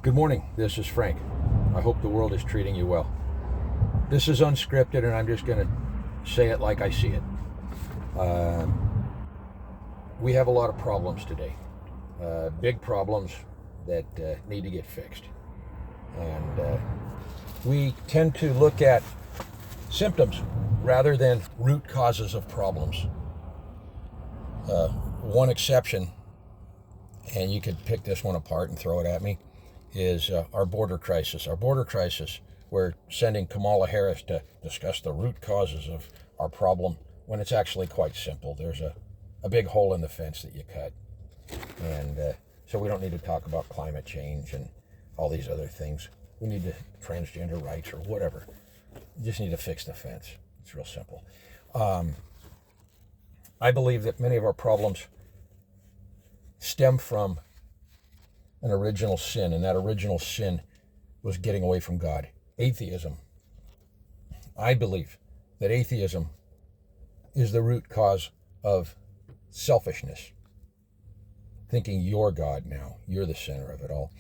Good morning, this is Frank. I hope the world is treating you well. This is unscripted and I'm just going to say it like I see it. We have a lot of problems today, big problems that need to get fixed. And we tend to look at symptoms rather than root causes of problems. One exception, and you could pick this one apart and throw it at me, is our border crisis. Our border crisis, we're sending Kamala Harris to discuss the root causes of our problem when it's actually quite simple. There's a big hole in the fence that you cut. And so we don't need to talk about climate change and all these other things. We need to transgender rights or whatever. You just need to fix the fence. It's real simple. I believe that many of our problems stem from an original sin, and that original sin was getting away from God. Atheism. I believe that atheism is the root cause of selfishness. Thinking you're God now, you're the center of it all.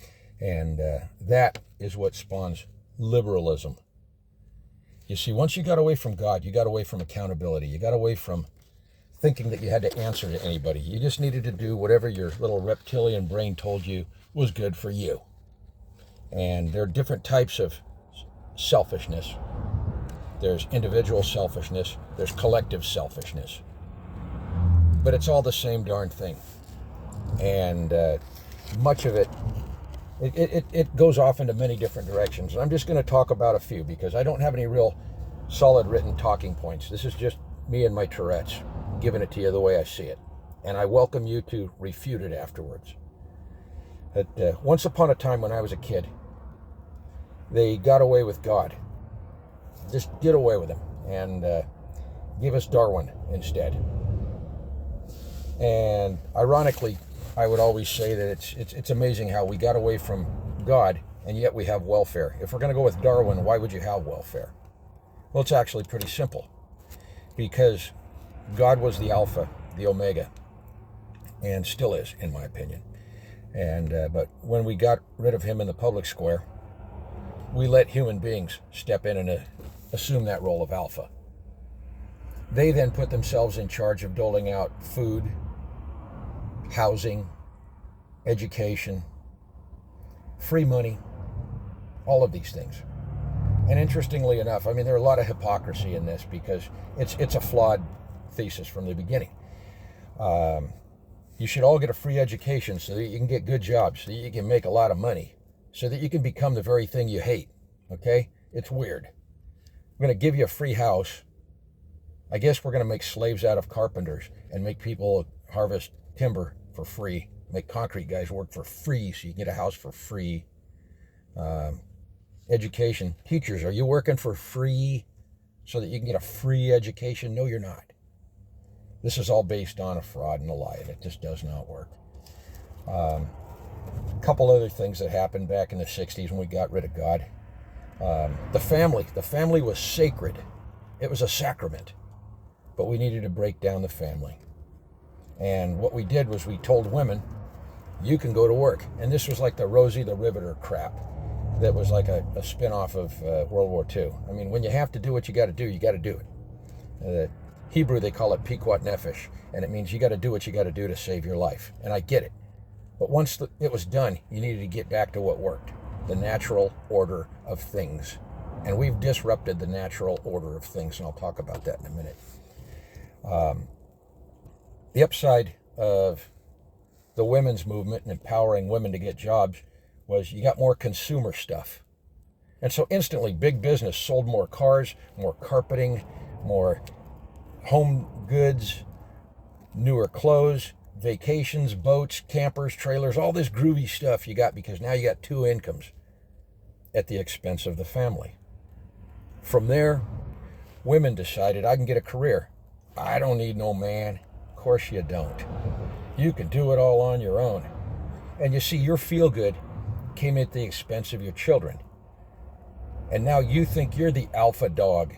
And that is what spawns liberalism. You see, once you got away from God, you got away from accountability. You got away from thinking that you had to answer to anybody. You just needed to do whatever your little reptilian brain told you was good for you. And there are different types of selfishness. There's individual selfishness. There's collective selfishness. But it's all the same darn thing. And much of it goes off into many different directions. And I'm just going to talk about a few because I don't have any real solid written talking points. This is just me and my Tourette's giving it to you the way I see it. And I welcome you to refute it afterwards. But once upon a time when I was a kid, they got away with God. Just get away with him and give us Darwin instead. And ironically, I would always say that it's amazing how we got away from God and yet we have welfare. If we're going to go with Darwin, why would you have welfare? Well, it's actually pretty simple. Because God was the Alpha, the Omega, and still is, in my opinion. And but when we got rid of him in the public square, we let human beings step in and assume that role of Alpha. They then put themselves in charge of doling out food, housing, education, free money, all of these things. And interestingly enough, I mean, there are a lot of hypocrisy in this because it's a flawed thesis from the beginning. You should all get a free education so that you can get good jobs, so that you can make a lot of money, so that you can become the very thing you hate, okay? It's weird. We're going to give you a free house. I guess we're going to make slaves out of carpenters and make people harvest timber for free, make concrete guys work for free so you can get a house for free. Education. Teachers, are you working for free so that you can get a free education? No, you're not. This is all based on a fraud and a lie, and it just does not work. A couple other things that happened back in the 60s when we got rid of God. The family was sacred. It was a sacrament, but we needed to break down the family. And what we did was we told women, you can go to work. And this was like the Rosie the Riveter crap. That was like a spin-off of World War II. I mean, when you have to do what you got to do it. Hebrew, they call it piquat nefesh, and it means you got to do what you got to do to save your life. And I get it. But once it was done, you needed to get back to what worked, the natural order of things. And we've disrupted the natural order of things, and I'll talk about that in a minute. The upside of the women's movement and empowering women to get jobs was you got more consumer stuff. And so instantly, big business sold more cars, more carpeting, more home goods, newer clothes, vacations, boats, campers, trailers, all this groovy stuff you got because now you got two incomes at the expense of the family. From there, women decided, I can get a career. I don't need no man. Of course you don't. You can do it all on your own. And you see, your feel-good came at the expense of your children. And now you think you're the alpha dog.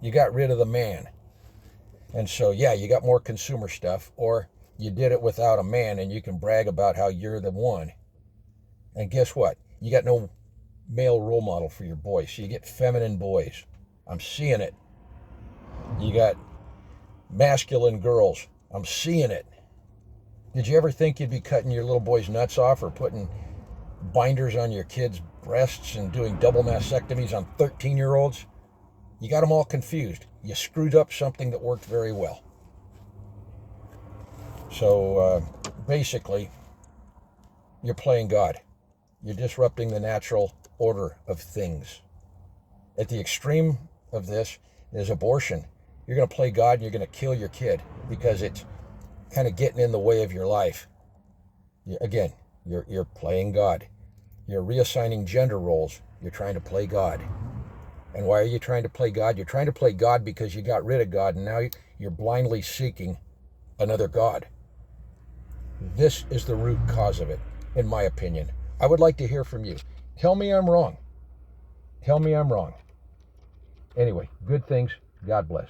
You got rid of the man. And so, yeah, you got more consumer stuff, or you did it without a man and you can brag about how you're the one. And guess what? You got no male role model for your boys, so you get feminine boys. I'm seeing it. You got masculine girls. I'm seeing it. Did you ever think you'd be cutting your little boy's nuts off or putting binders on your kids' breasts and doing double mastectomies on 13-year-olds? You got them all confused. You screwed up something that worked very well. So basically, you're playing God. You're disrupting the natural order of things. At the extreme of this is abortion. You're going to play God and you're going to kill your kid because it's kind of getting in the way of your life. Again, you're playing God. You're reassigning gender roles. You're trying to play God. And why are you trying to play God? You're trying to play God because you got rid of God and now you're blindly seeking another God. This is the root cause of it, in my opinion. I would like to hear from you. Tell me I'm wrong. Tell me I'm wrong. Anyway, good things. God bless.